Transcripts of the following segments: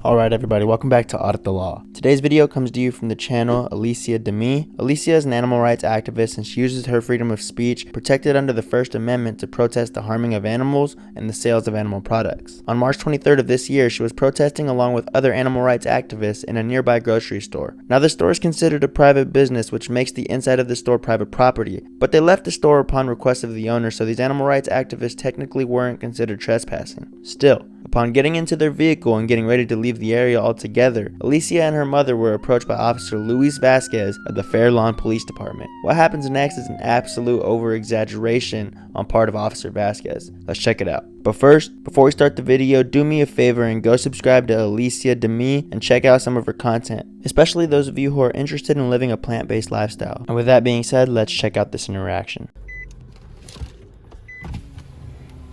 Alright everybody, welcome back to Audit the Law. Today's video comes to you from the channel Alicia Demi. Alicia is an animal rights activist and she uses her freedom of speech, protected under the First Amendment, to protest the harming of animals and the sales of animal products. On March 23rd of this year, she was protesting along with other animal rights activists in a nearby grocery store. Now the store is considered a private business, which makes the inside of the store private property, but they left the store upon request of the owner, so these animal rights activists technically weren't considered trespassing. Still, upon getting into their vehicle and getting ready to leave the area altogether, Alicia and her mother were approached by Officer Luis Vasquez of the Fair Lawn Police Department. What happens next is an absolute over-exaggeration on part of Officer Vasquez. Let's check it out. But first, before we start the video, do me a favor and go subscribe to Alicia Demi and check out some of her content, especially those of you who are interested in living a plant-based lifestyle. And with that being said, let's check out this interaction.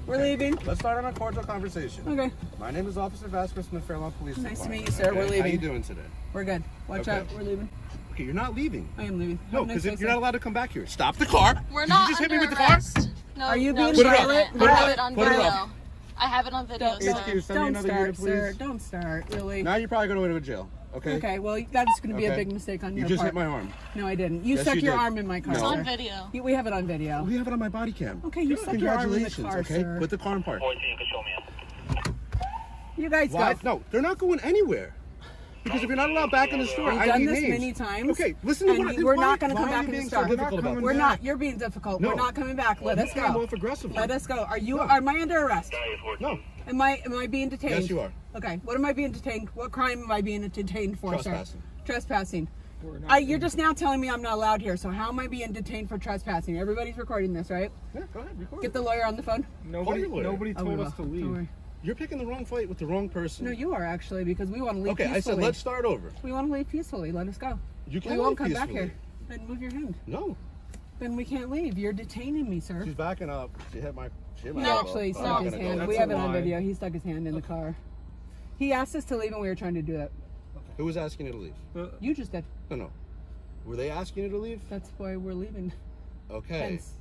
We're leaving. Let's start on a cordial conversation. Okay. My name is Officer Vasquez from the Fair Lawn Police Department. Nice to meet you, sir. We're leaving. How you doing today? We're good. Watch out. We're leaving. Okay, you're not leaving. I am leaving. No, because you're not allowed to come back here. Stop the car. We're not. Did you just hit me with the arrest. car? No. Are you being no, violent? I have it on Put it video. up. I have it on video. Don't start, sir. Don't start. Really. Now you're probably going to go to jail. Okay. Okay. Well, that's going to be a big mistake on your part. You just hit my arm. No, I didn't. You Yes, stuck you your did. arm in my car. It's sir. on video. We have it on video. We have it on my body cam. Okay, you stuck your arm in the car, okay? sir. Put the car in park. You guys Why? go. No, they're not going anywhere. Because if you're not allowed back in the store, We've I done need this names. many times. Okay, listen to and what we're not going to come why are back you in the being store. so difficult about We're this? not. You're being difficult. No. We're not coming back. Let us You came go. off aggressively. Let us go. Are you? No. Am I under arrest? No. Am I being detained? Yes, you are. Okay. What am I being detained? What crime am I being detained for, Trespassing. sir? Trespassing. You're just now telling me I'm not allowed here. So how am I being detained for trespassing? Everybody's recording this, right? Yeah, go ahead. Record. Get the lawyer on the phone. Nobody We told us to will. leave. Don't worry. You're picking the wrong fight with the wrong person. No, you are actually, because we want to leave Okay, peacefully. I said let's start over. We want to leave peacefully. Let us go. You can't We won't leave come back peacefully. here. Then move your hand. No. Then we can't leave. You're detaining me, sir. She's backing up. She hit my He No. actually elbow. stuck I'm his not gonna hand. go. We That's have a it on lie. video. He stuck his hand in the car. He asked us to leave and we were trying to do it. Who was asking you to leave? You just did. No. Were they asking you to leave? That's why we're leaving. Okay. Hence,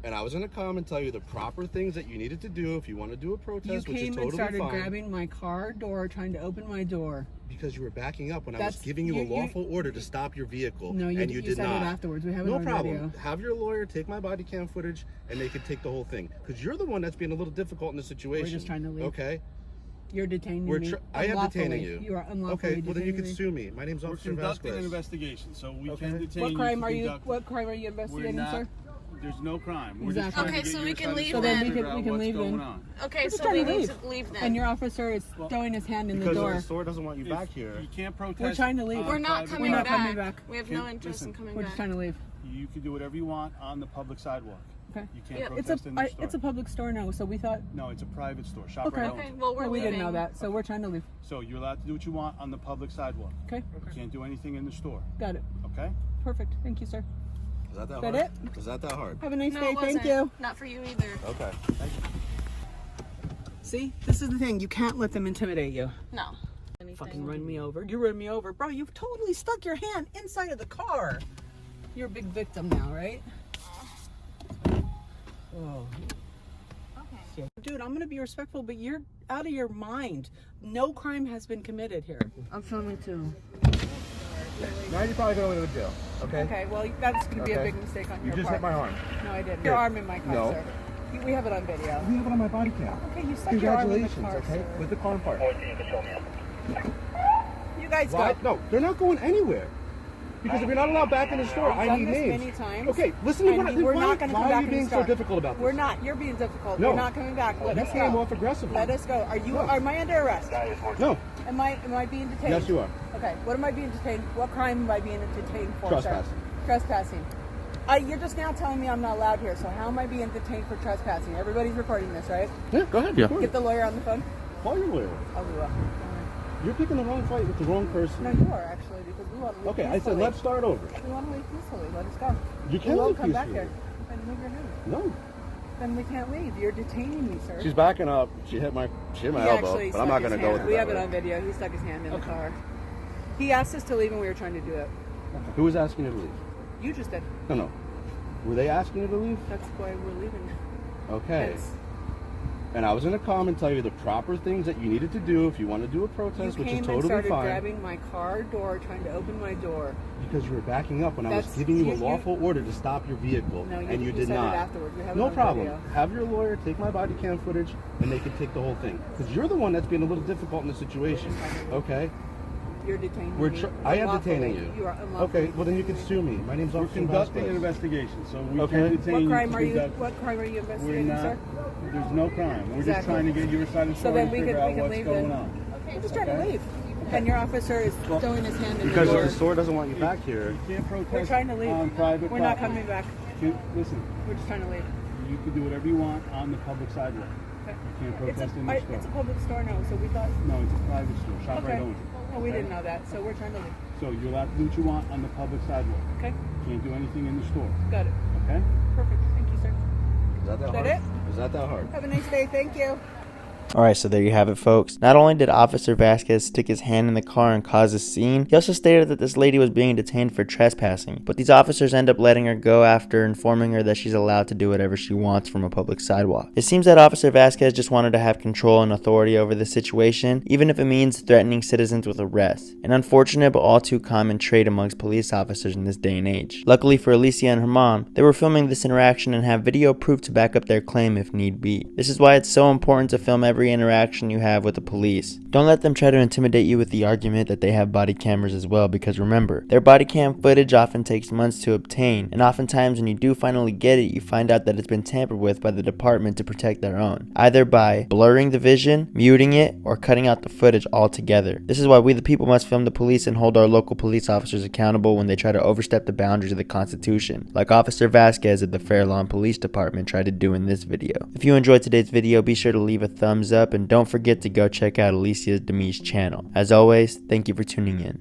And I was going to come and tell you the proper things that you needed to do if you want to do a you protest, which is came totally and started fine. grabbing my car door, trying to open my door. Because you were backing up when I was That's- giving you a you- lawful order to stop your vehicle, No, you, and you did said not. it afterwards. We have it No on problem. video. Have your lawyer take my body cam footage, and they can take the whole thing. Because you're the one that's being a little difficult in this situation. We're just trying to leave. Okay. You're detaining We're me. I am unlawfully. detaining you. You are unlawfully Okay. Well, then you can detaining me. sue me. My name's We're Officer conducting Vasquez. an investigation, so we Okay. can detain What crime you. are to you? conduct- What crime are you We're investigating, not. sir? There's no crime. We're Exactly. just trying Okay, to get so you we inside can the leave store then. and So then figure we out can what's leave going then. on. Okay, Just so trying we to need leave. to leave then. And your officer is throwing his hand in the door. the store doesn't want you back here. You can't protest. We're trying to leave. on We're not private coming We're not back. coming back. We have no Listen, interest in coming We're back. just trying to leave. You can do whatever you want on the public sidewalk. Okay. You can't Yeah. protest in the store. It's a public store now, so we thought. No, it's a private store. Shop Okay. right Okay, owns it. well, we're We leaving. didn't know that, so we're trying to leave. So you're allowed to do what you want on the public sidewalk. Okay. You can't do anything in the store. Got it. Okay? Perfect. Thank you, sir. Is that That hard? it? Is that hard? Have a nice No, day. it wasn't. Thank you. Not for you either. Okay. Thank you. See, this is the thing. You can't let them intimidate you. No. Fucking run me over. You run me over. Bro, you've totally stuck your hand inside of the car. You're a big victim now, right? Oh. Okay. Dude, I'm going to be respectful, but you're out of your mind. No crime has been committed here. I'm filming too. Now you're probably going to go to jail. Okay. Okay, well, that's going to be a Okay. big mistake on You your just part. hit my arm. No, I didn't. Here. Your arm in my car, No. sir. We have it on video. We have it on my body cam. Okay, you stuck your arm in the Congratulations. car, Okay. sir. Put the car in park. You guys Why? go. No, they're not going anywhere. Because if you're not allowed back in the store, We've I done need this names. many times. Okay, listen to And what we're why, not going to come why back are you in the being store. so difficult about this? We're not. You're being difficult. No. We're not coming back. Let You us came go. off aggressively. Let us go. Are you? No. Am I under arrest? No. Am I being detained? Yes, you are. Okay. What am I being detained? What crime am I being detained for? Trespassing. Sir? Trespassing. You're just now telling me I'm not allowed here. So how am I being detained for trespassing? Everybody's recording this, right? Yeah, go ahead. Yeah. Get the lawyer on the phone. Call your lawyer. Oh, we will. You're picking the wrong fight with the wrong person. No, you are actually, because we want to leave Okay, I peacefully. said let's start over. We want to leave peacefully. Let us go. You We can't won't leave come back peacefully. here. Then move your hand. No. Then we can't leave. You're detaining me, sir. She's backing up. She hit my He elbow, actually but I'm stuck not his going to go with hand. it. We that have it way. on video. He stuck his hand in the car. He asked us to leave and we were trying to do it. Who was asking you to leave? You just did. No. Were they asking you to leave? That's why we're leaving. Okay. Hence, And I was going to come and tell you the proper things that you needed to do if you want to do a protest, You which is came and totally started fine. grabbing my car door, trying to open my door. Because you were backing up when I was That's- giving you a you- lawful order to stop your vehicle, No, and you did said not. it afterwards. We have it No on problem. video. Have your lawyer take my body cam footage, and they can take the whole thing. Because you're the one that's being a little difficult in the situation. Okay? You're detaining We're me. I am unlawfully. detaining you. You are unlawfully. Okay, well then you can sue me. My name's We're Officer conducting an Vasquez. investigation, so we Okay. can detain What you. crime to are you? conduct- What crime are you We're investigating, not. sir? There's no crime. We're just Exactly. trying to get your side of the So story then and we figure can out what's leave going then. on. I'm just trying to leave. And your officer is throwing his hand in the Because door. the store doesn't want you back here. You can't protest We're trying to leave. on private We're not property. coming back. Listen, We're just trying to leave. you can do whatever you want on the public sidewalk. Okay. You can't protest in the store. It's a public store now, so we thought. No, it's a private store. Shop Okay. right owns it. No, we Okay? didn't know that, so we're trying to leave. So you're allowed to do what you want on the public sidewalk. Okay, You can't do anything in the store. got it. Okay? Perfect. Thank you, sir. Is that Is that hard? it? Is that hard? Have a nice day. Thank you. Alright, so there you have it, folks. Not only did Officer Vasquez stick his hand in the car and cause a scene, he also stated that this lady was being detained for trespassing. But these officers end up letting her go after informing her that she's allowed to do whatever she wants from a public sidewalk. It seems that Officer Vasquez just wanted to have control and authority over the situation, even if it means threatening citizens with arrest. An unfortunate but all too common trait amongst police officers in this day and age. Luckily for Alicia and her mom, they were filming this interaction and have video proof to back up their claim if need be. This is why it's so important to film every interaction you have with the police. Don't let them try to intimidate you with the argument that they have body cameras as well, because remember, their body cam footage often takes months to obtain, and oftentimes when you do finally get it, you find out that it's been tampered with by the department to protect their own, either by blurring the vision, muting it, or cutting out the footage altogether. This is why we the people must film the police and hold our local police officers accountable when they try to overstep the boundaries of the Constitution, like Officer Vasquez at the Fairlawn Police Department tried to do in this video. If you enjoyed today's video, be sure to leave a thumbs up and don't forget to go check out Alicia Demi's channel. As always, thank you for tuning in.